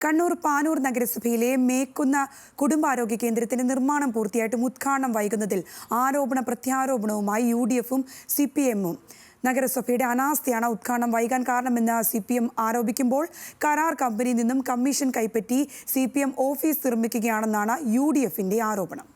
കണ്ണൂർ പാനൂർ നഗരസഭയിലെ മേക്കുന്ന കുടുംബാരോഗ്യ കേന്ദ്രത്തിന്റെ നിർമ്മാണം പൂർത്തിയായിട്ടും ഉദ്ഘാടനം വൈകുന്നതിൽ ആരോപണ പ്രത്യാരോപണവുമായി UDFും CPMും നഗരസഭയുടെ അനാസ്ഥയാണ് ഉദ്ഘാടനം വൈകാൻ കാരണമെന്ന് CPM ആരോപിക്കുമ്പോൾ കരാർ കമ്പനിയിൽ നിന്നും കമ്മീഷൻ കൈപ്പറ്റി CPM ഓഫീസ് നിർമ്മിക്കുകയാണെന്നാണ് UDFിന്റെ ആരോപണം.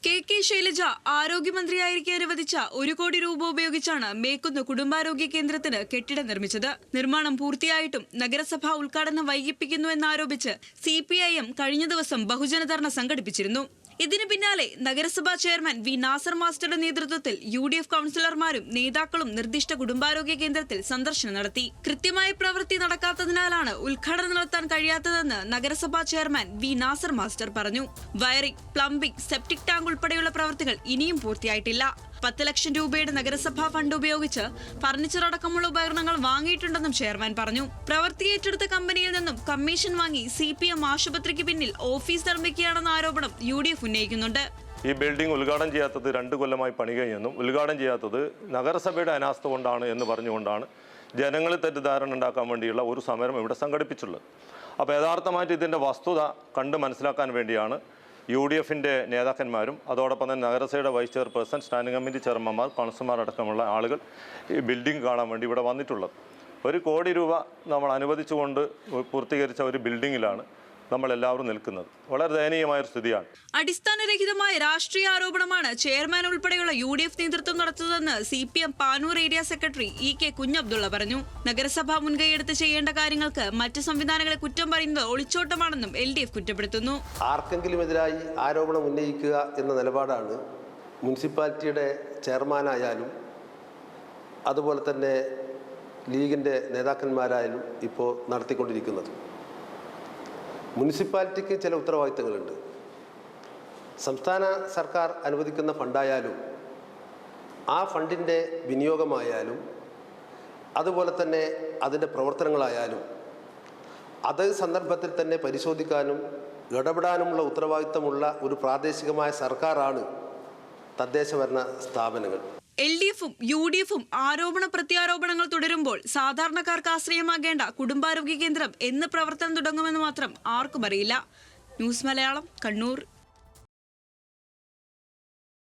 KK ശൈലജ ആരോഗ്യമന്ത്രിയായിരിക്കെ അനുവദിച്ച 1 കോടി രൂപ ഉപയോഗിച്ചാണ് മേക്കുന്ന കുടുംബാരോഗ്യ കേന്ദ്രത്തിന് കെട്ടിടം നിർമ്മിച്ചത്. നിർമ്മാണം പൂർത്തിയായിട്ടും നഗരസഭ ഉദ്ഘാടനം വൈകിപ്പിക്കുന്നുവെന്നാരോപിച്ച് CPIM കഴിഞ്ഞ ദിവസം ബഹുജനധർണ സംഘടിപ്പിച്ചിരുന്നു. ഇതിന് പിന്നാലെ നഗരസഭാ ചെയർമാൻ V. നാസർ മാസ്റ്ററുടെ നേതൃത്വത്തിൽ UDF കൗൺസിലർമാരും നേതാക്കളും നിർദ്ദിഷ്ട കുടുംബാരോഗ്യ കേന്ദ്രത്തിൽ സന്ദർശനം നടത്തി. കൃത്യമായ പ്രവൃത്തി നടക്കാത്തതിനാലാണ് ഉദ്ഘാടനം നടത്താൻ കഴിയാത്തതെന്ന് നഗരസഭാ ചെയർമാൻ V. നാസർ മാസ്റ്റർ പറഞ്ഞു. വയറിംഗ്, പ്ലംബിംഗ്, സെപ്റ്റിക് ടാങ്ക് ഉൾപ്പെടെയുള്ള പ്രവൃത്തികൾ ഇനിയും പൂർത്തിയായിട്ടില്ല. 10 ലക്ഷം രൂപയുടെ നഗരസഭാ ഫണ്ട് ഉപയോഗിച്ച് ഫർണിച്ചർ അടക്കമുള്ള ഉപകരണങ്ങൾ വാങ്ങിയിട്ടുണ്ടെന്നും ചെയർമാൻ പറഞ്ഞു. പ്രവൃത്തി ഏറ്റെടുത്ത കമ്പനിയിൽ നിന്നും കമ്മീഷൻ വാങ്ങി CPM ആശുപത്രിക്ക് പിന്നിൽ ഓഫീസ് നിർമ്മിക്കുകയാണെന്ന ആരോപണം UDF ഉന്നയിക്കുന്നുണ്ട്. ഈ ബിൽഡിംഗ് ഉദ്ഘാടനം ചെയ്യാത്തത് 2 കൊല്ലമായി പണികയെന്നും ഉദ്ഘാടനം ചെയ്യാത്തത് നഗരസഭയുടെ അനാസ്ഥ കൊണ്ടാണ് എന്ന് പറഞ്ഞുകൊണ്ടാണ് ജനങ്ങളിൽ തെറ്റിദ്ധാരണ ഉണ്ടാക്കാൻ വേണ്ടിയുള്ള ഒരു സമരം ഇവിടെ സംഘടിപ്പിച്ചുള്ളത്. അപ്പോൾ യഥാർത്ഥമായിട്ട് ഇതിൻ്റെ വസ്തുത കണ്ട് മനസ്സിലാക്കാൻ വേണ്ടിയാണ് UDFിൻ്റെ നേതാക്കന്മാരും അതോടൊപ്പം തന്നെ നഗരസഭയുടെ വൈസ് ചെയർപേഴ്സൺ, സ്റ്റാൻഡിംഗ് കമ്മിറ്റി ചെയർമാൻമാർ, കൗൺസിലർമാർ അടക്കമുള്ള ആളുകൾ ഈ ബിൽഡിംഗ് കാണാൻ വേണ്ടി ഇവിടെ വന്നിട്ടുള്ളത്. 1 കോടി രൂപ നമ്മൾ അനുവദിച്ചുകൊണ്ട് പൂർത്തീകരിച്ച ഒരു ബിൽഡിങ്ങിലാണ് നമ്മളെല്ലാവരും നിൽക്കുന്നത്. വളരെ ദയനീയമായൊരു സ്ഥിതിയാണ്. അടിസ്ഥാനരഹിതമായ രാഷ്ട്രീയ ആരോപണമാണ് ചെയർമാൻ ഉൾപ്പെടെയുള്ള UDF നേതൃത്വം നടത്തുന്നതെന്ന് CPM Panoor area secretary EK Kunhabdulla പറഞ്ഞു. നഗരസഭ മുൻകൈയെടുത്ത് ചെയ്യേണ്ട കാര്യങ്ങൾക്ക് മറ്റ് സംവിധാനങ്ങളെ കുറ്റം പറയുന്നത് ഒളിച്ചോട്ടമാണെന്നും LDF കുറ്റപ്പെടുത്തുന്നു. ആർക്കെങ്കിലും എതിരായി ആരോപണം ഉന്നയിക്കുക എന്ന നിലപാടാണ് മുനിസിപ്പാലിറ്റിയുടെ ചെയർമാനായാലും അതുപോലെ തന്നെ ലീഗിൻ്റെ നേതാക്കന്മാരായാലും ഇപ്പോൾ നടത്തിക്കൊണ്ടിരിക്കുന്നത്. മുനിസിപ്പാലിറ്റിക്ക് ചില ഉത്തരവാദിത്തങ്ങളുണ്ട്. സംസ്ഥാന സർക്കാർ അനുവദിക്കുന്ന ഫണ്ടായാലും ആ ഫണ്ടിൻ്റെ വിനിയോഗമായാലും അതുപോലെ തന്നെ അതിൻ്റെ പ്രവർത്തനങ്ങളായാലും അത് സന്ദർഭത്തിൽ തന്നെ പരിശോധിക്കാനും ഇടപെടാനുമുള്ള ഉത്തരവാദിത്തമുള്ള ഒരു പ്രാദേശികമായ സർക്കാരാണ് തദ്ദേശഭരണ സ്ഥാപനങ്ങൾ. LDFും UDFും ആരോപണ പ്രത്യാരോപണങ്ങൾ തുടരുമ്പോൾ സാധാരണക്കാർക്ക് ആശ്രയമാകേണ്ട കുടുംബാരോഗ്യ കേന്ദ്രം എന്ന് പ്രവർത്തനം തുടങ്ങുമെന്ന് മാത്രം ആർക്കും അറിയില്ല. ന്യൂസ് മലയാളം, കണ്ണൂർ.